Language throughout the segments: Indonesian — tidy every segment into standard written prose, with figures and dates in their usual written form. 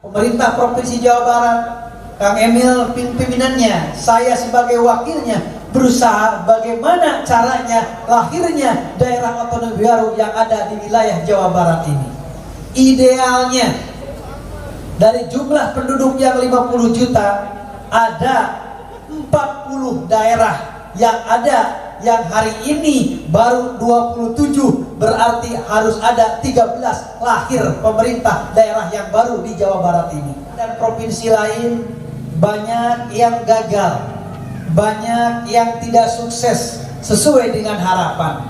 Pemerintah Provinsi Jawa Barat, Kang Emil pimpinannya, saya sebagai wakilnya berusaha bagaimana caranya lahirnya daerah otonomi baru yang ada di wilayah Jawa Barat ini. Idealnya dari jumlah penduduk yang 50 juta ada 40 daerah yang ada, yang hari ini baru 27, berarti harus ada 13 lahir pemerintah daerah yang baru di Jawa Barat ini. Dan provinsi lain banyak yang gagal, banyak yang tidak sukses sesuai dengan harapan.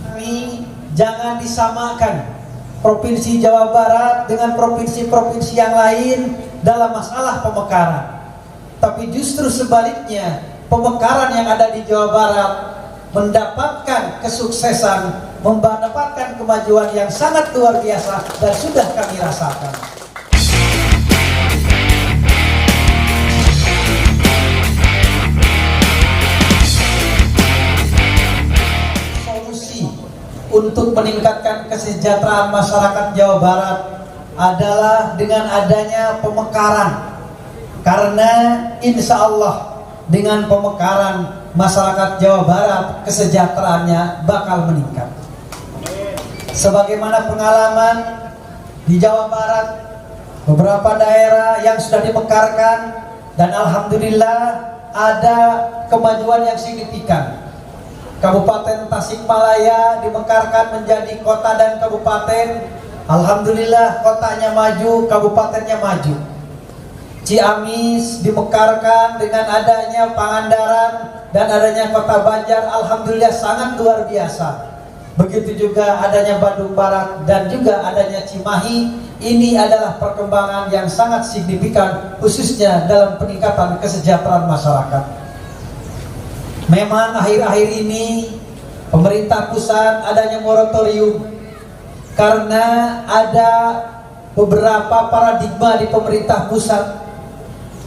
Kami jangan disamakan provinsi Jawa Barat dengan provinsi-provinsi yang lain dalam masalah pemekaran, tapi justru sebaliknya, pemekaran yang ada di Jawa Barat mendapatkan kesuksesan, mendapatkan kemajuan yang sangat luar biasa dan sudah kami rasakan. Solusi untuk meningkatkan kesejahteraan masyarakat Jawa Barat adalah dengan adanya pemekaran, karena insya Allah dengan pemekaran masyarakat Jawa Barat kesejahteraannya bakal meningkat. Sebagaimana pengalaman di Jawa Barat, beberapa daerah yang sudah dimekarkan dan alhamdulillah ada kemajuan yang signifikan. Kabupaten Tasikmalaya dimekarkan menjadi kota dan kabupaten, alhamdulillah kotanya maju, kabupatennya maju. Ciamis dimekarkan dengan adanya Pangandaran dan adanya Kota Banjar, alhamdulillah sangat luar biasa. Begitu juga adanya Bandung Barat dan juga adanya Cimahi. Ini adalah perkembangan yang sangat signifikan khususnya dalam peningkatan kesejahteraan masyarakat. Memang akhir-akhir ini pemerintah pusat adanya moratorium karena ada beberapa paradigma di pemerintah pusat.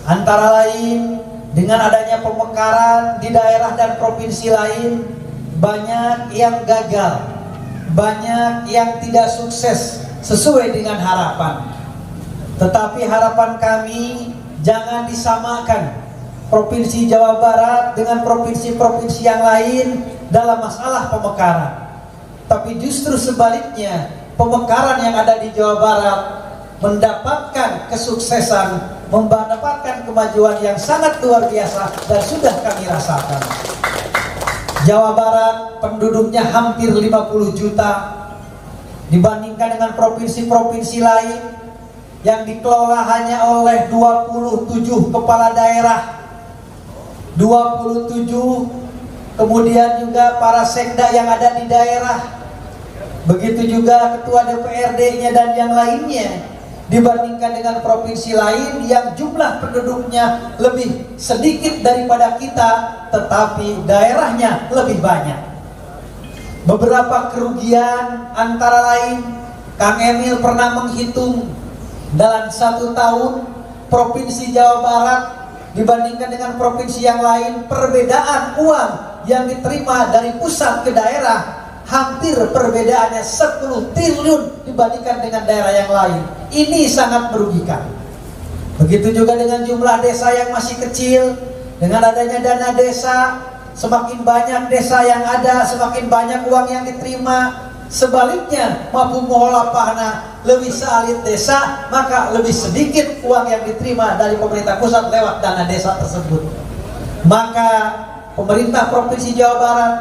Antara lain dengan adanya pemekaran di daerah dan provinsi lain, banyak yang gagal, banyak yang tidak sukses sesuai dengan harapan. Tetapi harapan kami jangan disamakan Provinsi Jawa Barat dengan provinsi-provinsi yang lain dalam masalah pemekaran. Tapi justru sebaliknya, pemekaran yang ada di Jawa Barat mendapatkan kesuksesan, mendapatkan kemajuan yang sangat luar biasa dan sudah kami rasakan. Jawa Barat penduduknya hampir 50 juta dibandingkan dengan provinsi-provinsi lain yang dikelola hanya oleh 27 kepala daerah, 27 kemudian juga para sekda yang ada di daerah, begitu juga ketua DPRD-nya dan yang lainnya, dibandingkan dengan provinsi lain yang jumlah penduduknya lebih sedikit daripada kita, tetapi daerahnya lebih banyak. Beberapa kerugian antara lain, Kang Emil pernah menghitung dalam 1 tahun Provinsi Jawa Barat dibandingkan dengan provinsi yang lain, perbedaan uang yang diterima dari pusat ke daerah hampir perbedaannya 10 triliun dibandingkan dengan daerah yang lain. Ini sangat merugikan. Begitu juga dengan jumlah desa yang masih kecil. Dengan adanya dana desa, semakin banyak desa yang ada, semakin banyak uang yang diterima. Sebaliknya, mampu moholapahna lebih salit desa, maka lebih sedikit uang yang diterima dari pemerintah pusat lewat dana desa tersebut. Maka pemerintah Provinsi Jawa Barat,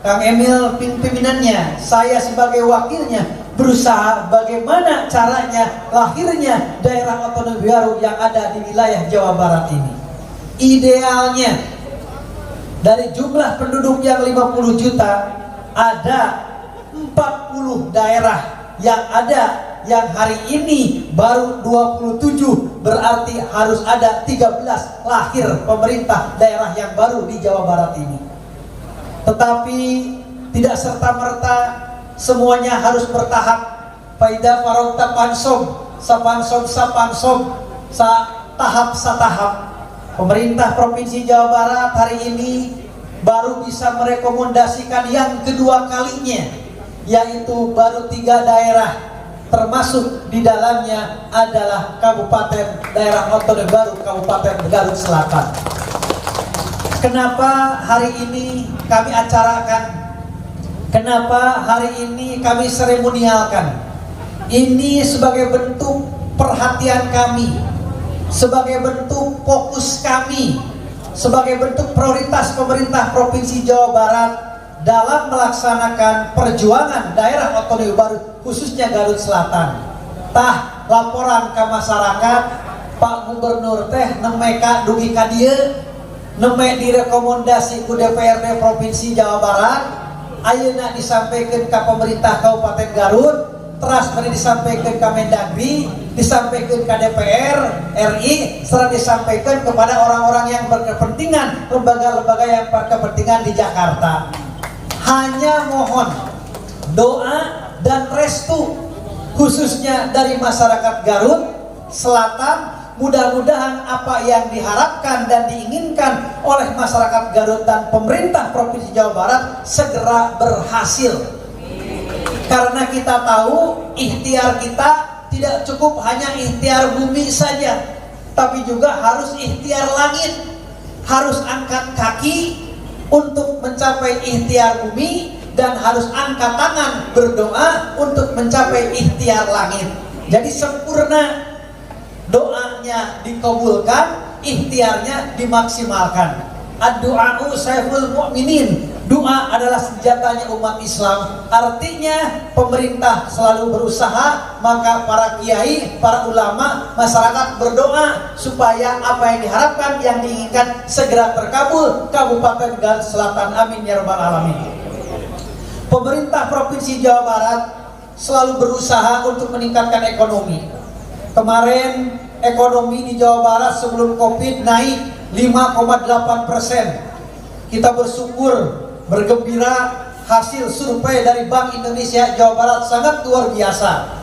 Kang Emil pimpinannya, saya sebagai wakilnya berusaha bagaimana caranya lahirnya daerah otonomi baru yang ada di wilayah Jawa Barat ini. Idealnya dari jumlah penduduk yang 50 juta ada 40 daerah yang ada, yang hari ini baru 27, berarti harus ada 13 lahir pemerintah daerah yang baru di Jawa Barat ini. Tetapi tidak serta-merta semuanya harus bertahap. Faida farauta pansom, sapansom, tahap satahap. Pemerintah Provinsi Jawa Barat hari ini baru bisa merekomendasikan yang kedua kalinya, yaitu baru 3 daerah. termasuk di dalamnya adalah Kabupaten Daerah Otonomi Baru Kabupaten Garut Selatan. Kenapa hari ini kami acarakan? Kenapa hari ini kami seremonialkan? Ini sebagai bentuk perhatian kami, sebagai bentuk fokus kami, sebagai bentuk prioritas pemerintah Provinsi Jawa Barat dalam melaksanakan perjuangan daerah otonomi baru khususnya Garut Selatan. Tah laporan ke masyarakat, Pak Gubernur teh nemeka dugi ka dieu, nemek direkomendasi ku DPRD Provinsi Jawa Barat, ayeuna disampaikan ke pemerintah Kabupaten Garut, terus disampaikan ke Mendagri, disampaikan ke DPR RI, serta disampaikan kepada orang-orang yang berkepentingan, lembaga-lembaga yang berkepentingan di Jakarta. Hanya mohon doa dan restu khususnya dari masyarakat Garut Selatan. Mudah-mudahan apa yang diharapkan dan diinginkan oleh masyarakat Garut dan pemerintah Provinsi Jawa Barat segera berhasil. Karena kita tahu ikhtiar kita tidak cukup hanya ikhtiar bumi saja, tapi juga harus ikhtiar langit. Harus angkat kaki untuk mencapai ikhtiar bumi dan harus angkat tangan berdoa untuk mencapai ikhtiar langit. Jadi sempurna, doanya dikabulkan, ikhtiarnya dimaksimalkan. Ad-du'a'u saiful mu'minin. Doa adalah senjatanya umat Islam. Artinya pemerintah selalu berusaha, maka para kiai, para ulama, masyarakat berdoa supaya apa yang diharapkan, yang diinginkan segera terkabul. Kabupaten Garut Selatan, amin ya rabbal alamin. Pemerintah Provinsi Jawa Barat selalu berusaha untuk meningkatkan ekonomi. Kemarin ekonomi di Jawa Barat sebelum Covid naik 5,8%. Kita bersyukur, bergembira, hasil survei dari Bank Indonesia Jawa Barat sangat luar biasa,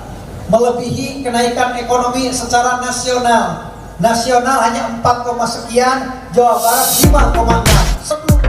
melebihi kenaikan ekonomi secara nasional. Nasional hanya 4, sekian, Jawa Barat 5,6.